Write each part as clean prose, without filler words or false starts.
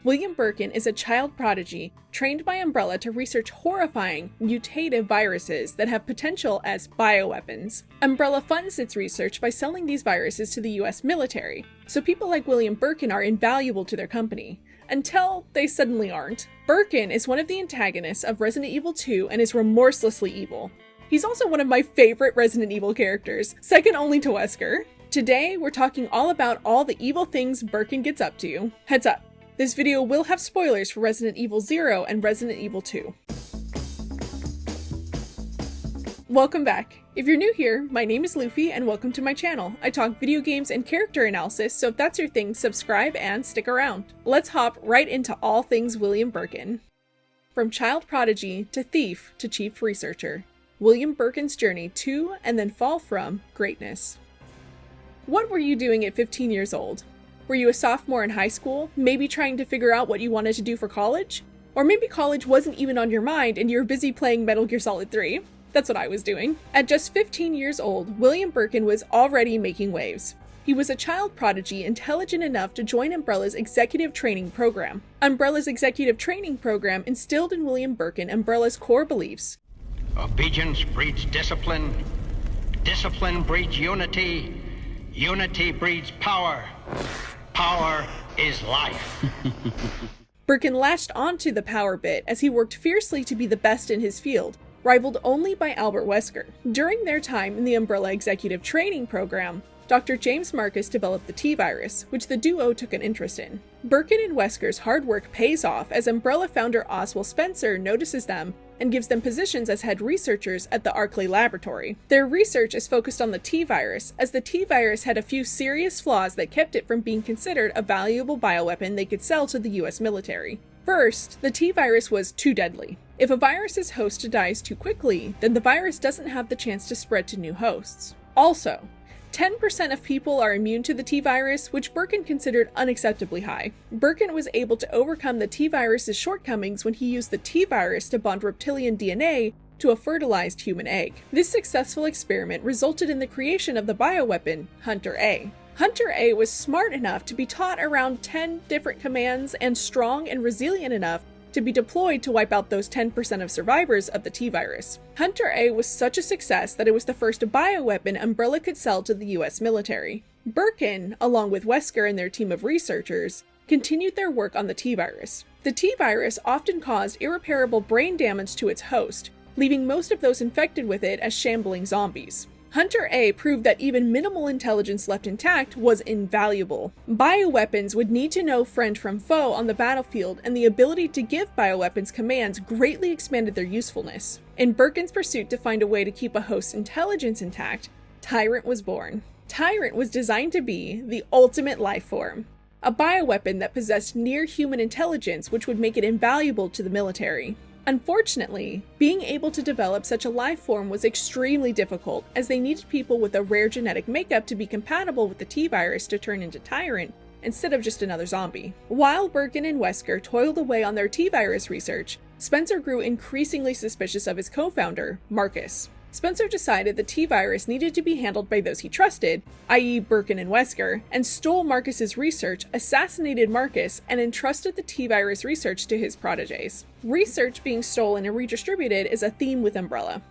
William Birkin is a child prodigy trained by Umbrella to research horrifying, mutative viruses that have potential as bioweapons. Umbrella funds its research by selling these viruses to the US military, so people like William Birkin are invaluable to their company. Until they suddenly aren't. Birkin is one of the antagonists of Resident Evil 2 and is remorselessly evil. He's also one of my favorite Resident Evil characters, second only to Wesker. Today, we're talking all about all the evil things Birkin gets up to. Heads up, this video will have spoilers for Resident Evil 0 and Resident Evil 2. Welcome back. If you're new here, my name is Luffy and welcome to my channel. I talk video games and character analysis, so if that's your thing, subscribe and stick around. Let's hop right into all things William Birkin. From child prodigy to thief to chief researcher, William Birkin's journey to and then fall from greatness. What were you doing at 15 years old? Were you a sophomore in high school, maybe trying to figure out what you wanted to do for college? Or maybe college wasn't even on your mind and you were busy playing Metal Gear Solid 3? That's what I was doing. At just 15 years old, William Birkin was already making waves. He was a child prodigy intelligent enough to join Umbrella's executive training program. Umbrella's executive training program instilled in William Birkin Umbrella's core beliefs. Obedience breeds discipline. Discipline breeds unity. Unity breeds power. Power is life. Birkin latched onto the power bit as he worked fiercely to be the best in his field, rivaled only by Albert Wesker. During their time in the Umbrella Executive Training Program, Dr. James Marcus developed the T-Virus, which the duo took an interest in. Birkin and Wesker's hard work pays off as Umbrella founder Oswald Spencer notices them and gives them positions as head researchers at the Arklay laboratory. Their research is focused on the T-Virus, as the T-Virus had a few serious flaws that kept it from being considered a valuable bioweapon they could sell to the US military. First, the T-Virus was too deadly. If a virus's host dies too quickly, then the virus doesn't have the chance to spread to new hosts. Also, 10% of people are immune to the T-Virus, which Birkin considered unacceptably high. Birkin was able to overcome the T-Virus's shortcomings when he used the T-Virus to bond reptilian DNA to a fertilized human egg. This successful experiment resulted in the creation of the bioweapon, Hunter A. Hunter A was smart enough to be taught around 10 different commands and strong and resilient enough to be deployed to wipe out those 10% of survivors of the T-Virus. Hunter A was such a success that it was the first bioweapon Umbrella could sell to the US military. Birkin, along with Wesker and their team of researchers, continued their work on the T-Virus. The T-Virus often caused irreparable brain damage to its host, leaving most of those infected with it as shambling zombies. Hunter A proved that even minimal intelligence left intact was invaluable. Bioweapons would need to know friend from foe on the battlefield, and the ability to give bioweapons commands greatly expanded their usefulness. In Birkin's pursuit to find a way to keep a host's intelligence intact, Tyrant was born. Tyrant was designed to be the ultimate life form, a bioweapon that possessed near-human intelligence which would make it invaluable to the military. Unfortunately, being able to develop such a life form was extremely difficult, as they needed people with a rare genetic makeup to be compatible with the T-Virus to turn into Tyrant, instead of just another zombie. While Birkin and Wesker toiled away on their T-Virus research, Spencer grew increasingly suspicious of his co-founder, Marcus. Spencer decided the T-Virus needed to be handled by those he trusted, i.e. Birkin and Wesker, and stole Marcus's research, assassinated Marcus, and entrusted the T-Virus research to his protégés. Research being stolen and redistributed is a theme with Umbrella.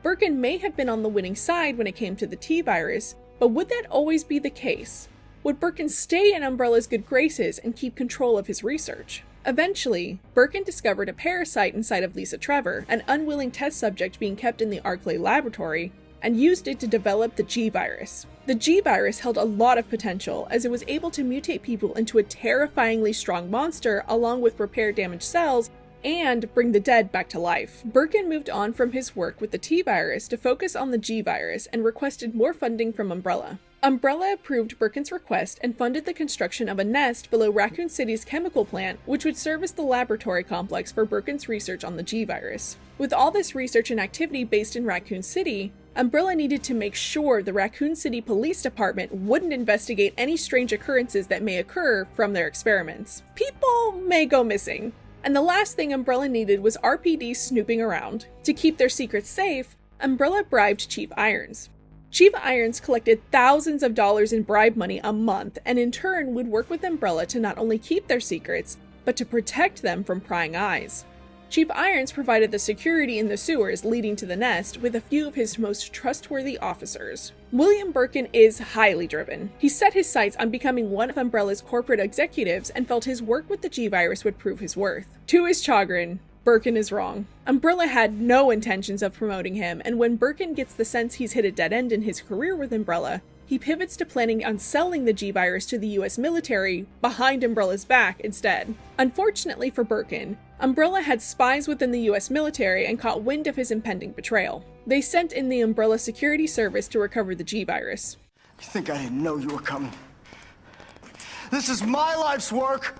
Birkin may have been on the winning side when it came to the T-Virus, but would that always be the case? Would Birkin stay in Umbrella's good graces and keep control of his research? Eventually, Birkin discovered a parasite inside of Lisa Trevor, an unwilling test subject being kept in the Arklay laboratory, and used it to develop the G-Virus. The G-Virus held a lot of potential, as it was able to mutate people into a terrifyingly strong monster along with repair damaged cells and bring the dead back to life. Birkin moved on from his work with the T-Virus to focus on the G-Virus and requested more funding from Umbrella. Umbrella approved Birkin's request and funded the construction of a nest below Raccoon City's chemical plant, which would serve as the laboratory complex for Birkin's research on the G-Virus. With all this research and activity based in Raccoon City, Umbrella needed to make sure the Raccoon City Police Department wouldn't investigate any strange occurrences that may occur from their experiments. People may go missing, and the last thing Umbrella needed was RPD snooping around. To keep their secrets safe, Umbrella bribed Chief Irons. Chief Irons collected thousands of dollars in bribe money a month, and in turn would work with Umbrella to not only keep their secrets, but to protect them from prying eyes. Chief Irons provided the security in the sewers leading to the nest with a few of his most trustworthy officers. William Birkin is highly driven. He set his sights on becoming one of Umbrella's corporate executives and felt his work with the G-Virus would prove his worth. To his chagrin, Birkin is wrong. Umbrella had no intentions of promoting him, and when Birkin gets the sense he's hit a dead end in his career with Umbrella, he pivots to planning on selling the G-Virus to the US military behind Umbrella's back instead. Unfortunately for Birkin, Umbrella had spies within the US military and caught wind of his impending betrayal. They sent in the Umbrella Security Service to recover the G-Virus. You think I didn't know you were coming? This is my life's work!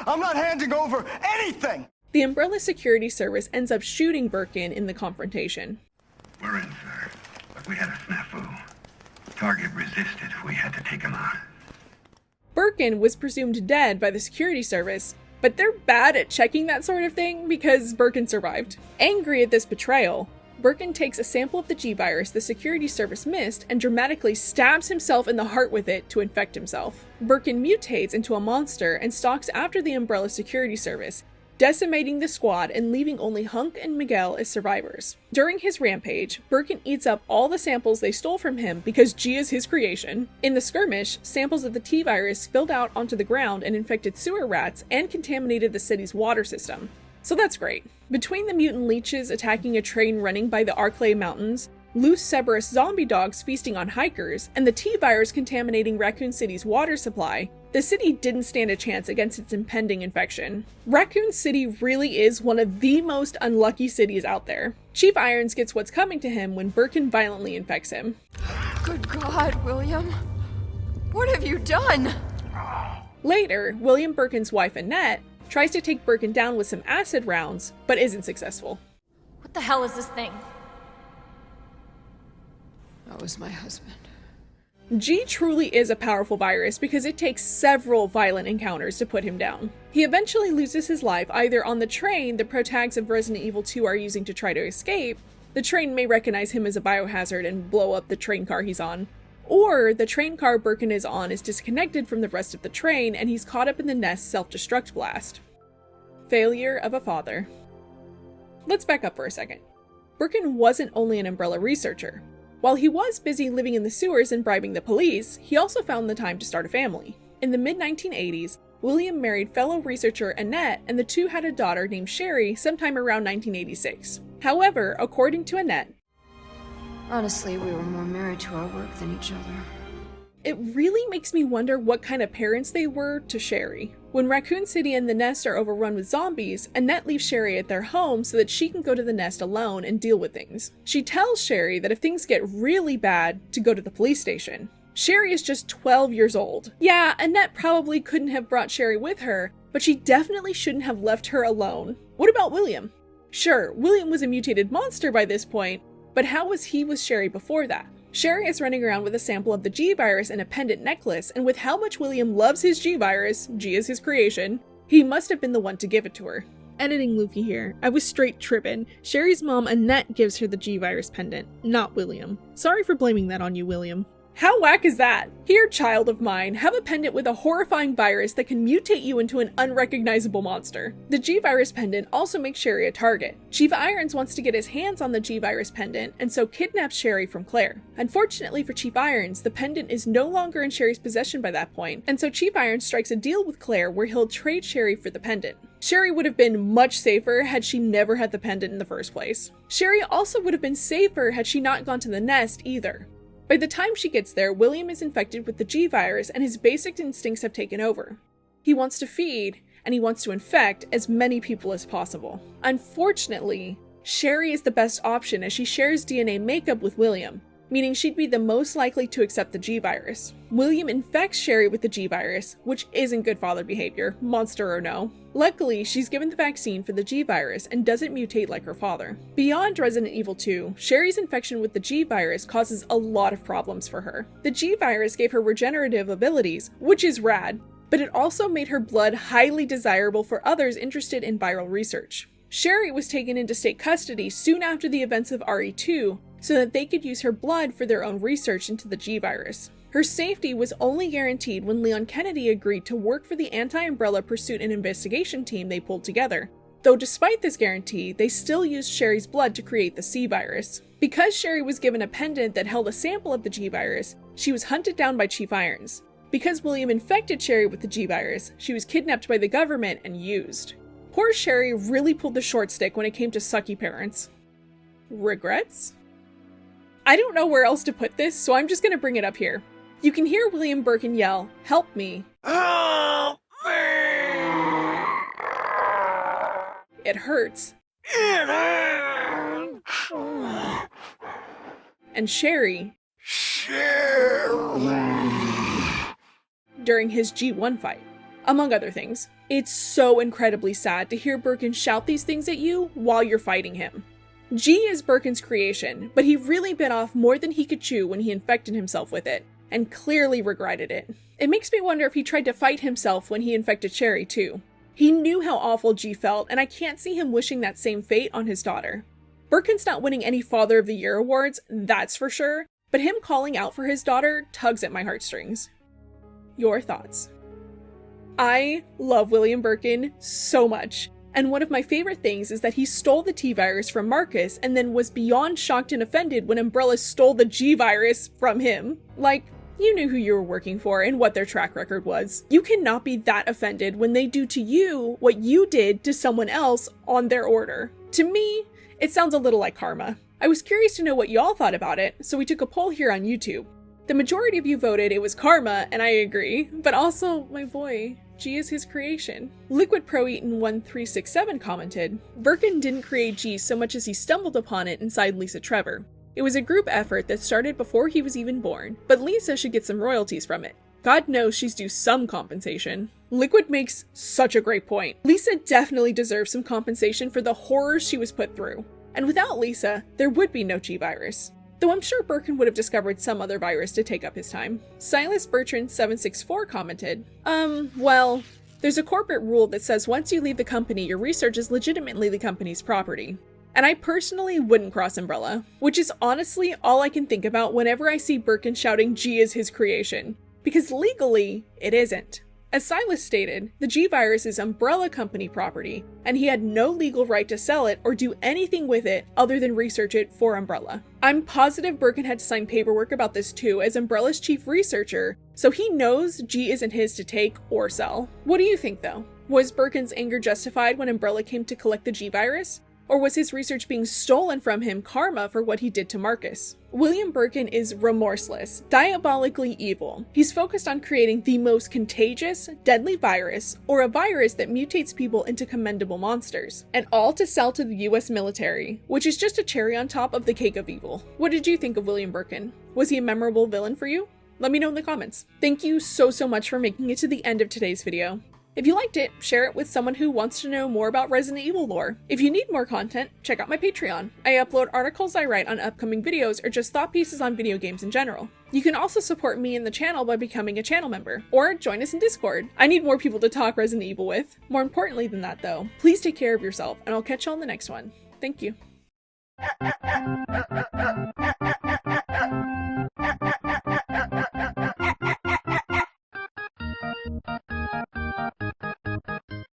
I'm not handing over anything! The Umbrella Security Service ends up shooting Birkin in the confrontation. We're in, sir, but we had a snafu. Target resisted. We had to take him on. Birkin was presumed dead by the security service, but they're bad at checking that sort of thing because Birkin survived. Angry at this betrayal, Birkin takes a sample of the G-Virus the security service missed and dramatically stabs himself in the heart with it to infect himself. Birkin mutates into a monster and stalks after the Umbrella Security Service, decimating the squad and leaving only Hunk and Miguel as survivors. During his rampage, Birkin eats up all the samples they stole from him because G is his creation. In the skirmish, samples of the T-Virus spilled out onto the ground and infected sewer rats and contaminated the city's water system. So that's great. Between the mutant leeches attacking a train running by the Arklay Mountains, loose Cerberus zombie dogs feasting on hikers, and the T-Virus contaminating Raccoon City's water supply, the city didn't stand a chance against its impending infection. Raccoon City really is one of the most unlucky cities out there. Chief Irons gets what's coming to him when Birkin violently infects him. Good God, William. What have you done? Later, William Birkin's wife Annette tries to take Birkin down with some acid rounds, but isn't successful. What the hell is this thing? That was my husband. G truly is a powerful virus because it takes several violent encounters to put him down. He eventually loses his life either on the train the protags of Resident Evil 2 are using to try to escape. The train may recognize him as a biohazard and blow up the train car he's on. Or the train car Birkin is on is disconnected from the rest of the train and he's caught up in the nest's self-destruct blast. Failure of a father. Let's back up for a second. Birkin wasn't only an Umbrella researcher. While he was busy living in the sewers and bribing the police, he also found the time to start a family. In the mid-1980s, William married fellow researcher Annette, and the two had a daughter named Sherry sometime around 1986. However, according to Annette, Honestly, we were more married to our work than each other. it really makes me wonder what kind of parents they were to Sherry. When Raccoon City and the nest are overrun with zombies, Annette leaves Sherry at their home so that she can go to the nest alone and deal with things. She tells Sherry that if things get really bad, to go to the police station. Sherry is just 12 years old. Yeah, Annette probably couldn't have brought Sherry with her, but she definitely shouldn't have left her alone. What about William? Sure, William was a mutated monster by this point, but how was he with Sherry before that? Sherry is running around with a sample of the G-Virus and a pendant necklace, and with how much William loves his G-Virus, G is his creation, he must have been the one to give it to her. Editing Luffy here. I was straight trippin'. Sherry's mom Annette gives her the G-Virus pendant, not William. Sorry for blaming that on you, William. How whack is that? Here, child of mine, have a pendant with a horrifying virus that can mutate you into an unrecognizable monster. The G-Virus pendant also makes Sherry a target. Chief Irons wants to get his hands on the G-Virus pendant and so kidnaps Sherry from Claire. Unfortunately for Chief Irons, the pendant is no longer in Sherry's possession by that point, and so Chief Irons strikes a deal with Claire where he'll trade Sherry for the pendant. Sherry would have been much safer had she never had the pendant in the first place. Sherry also would have been safer had she not gone to the nest either. By the time she gets there, William is infected with the G-Virus and his basic instincts have taken over. He wants to feed, and he wants to infect as many people as possible. Unfortunately, Sherry is the best option as she shares DNA makeup with William, meaning she'd be the most likely to accept the G-Virus. William infects Sherry with the G-Virus, which isn't good father behavior, monster or no. Luckily, she's given the vaccine for the G-Virus and doesn't mutate like her father. Beyond Resident Evil 2, Sherry's infection with the G-Virus causes a lot of problems for her. The G-Virus gave her regenerative abilities, which is rad, but it also made her blood highly desirable for others interested in viral research. Sherry was taken into state custody soon after the events of RE2 so that they could use her blood for their own research into the G-Virus. Her safety was only guaranteed when Leon Kennedy agreed to work for the anti-Umbrella pursuit and investigation team they pulled together. Though despite this guarantee, they still used Sherry's blood to create the C virus. Because Sherry was given a pendant that held a sample of the G virus, she was hunted down by Chief Irons. Because William infected Sherry with the G virus, she was kidnapped by the government and used. Poor Sherry really pulled the short stick when it came to sucky parents. Regrets? I don't know where else to put this, so I'm just gonna bring it up here. You can hear William Birkin yell, "Help me." Help me! It hurts. It hurts! And Sherry, Sherry! during his G1 fight, among other things. It's so incredibly sad to hear Birkin shout these things at you while you're fighting him. G is Birkin's creation, but he really bit off more than he could chew when he infected himself with it, and clearly regretted it. It makes me wonder if he tried to fight himself when he infected Sherry too. He knew how awful G felt, and I can't see him wishing that same fate on his daughter. Birkin's not winning any Father of the Year awards, that's for sure, but him calling out for his daughter tugs at my heartstrings. Your thoughts? I love William Birkin so much, and one of my favorite things is that he stole the T virus from Marcus and then was beyond shocked and offended when Umbrella stole the G virus from him. Like, you knew who you were working for and what their track record was. You cannot be that offended when they do to you what you did to someone else on their order. To me, it sounds a little like karma. I was curious to know what y'all thought about it, so we took a poll here on YouTube. The majority of you voted it was karma, and I agree, but also, my boy, G is his creation. Liquid Pro Eaton 1367 commented, Birkin didn't create G so much as he stumbled upon it inside Lisa Trevor. It was a group effort that started before he was even born, but Lisa should get some royalties from it. God knows she's due some compensation. Liquid makes such a great point. Lisa definitely deserves some compensation for the horrors she was put through. And without Lisa, there would be no G virus. Though I'm sure Birkin would have discovered some other virus to take up his time. Silas Bertrand 764 commented, well, there's a corporate rule that says once you leave the company, your research is legitimately the company's property. And I personally wouldn't cross Umbrella, which is honestly all I can think about whenever I see Birkin shouting G is his creation. Because legally, it isn't. As Silas stated, the G virus is Umbrella Company property, and he had no legal right to sell it or do anything with it other than research it for Umbrella. I'm positive Birkin had to sign paperwork about this too as Umbrella's chief researcher, so he knows G isn't his to take or sell. What do you think though? Was Birkin's anger justified when Umbrella came to collect the G virus? Or was his research being stolen from him karma for what he did to Marcus? William Birkin is remorseless, diabolically evil. He's focused on creating the most contagious, deadly virus, or a virus that mutates people into commendable monsters, and all to sell to the US military, which is just a cherry on top of the cake of evil. What did you think of William Birkin? Was he a memorable villain for you? Let me know in the comments. Thank you so much for making it to the end of today's video. If you liked it, share it with someone who wants to know more about Resident Evil lore. If you need more content, check out my Patreon. I upload articles I write on upcoming videos or just thought pieces on video games in general. You can also support me and the channel by becoming a channel member, or join us in Discord. I need more people to talk Resident Evil with. More importantly than that though, please take care of yourself and I'll catch you on the next one. Thank you.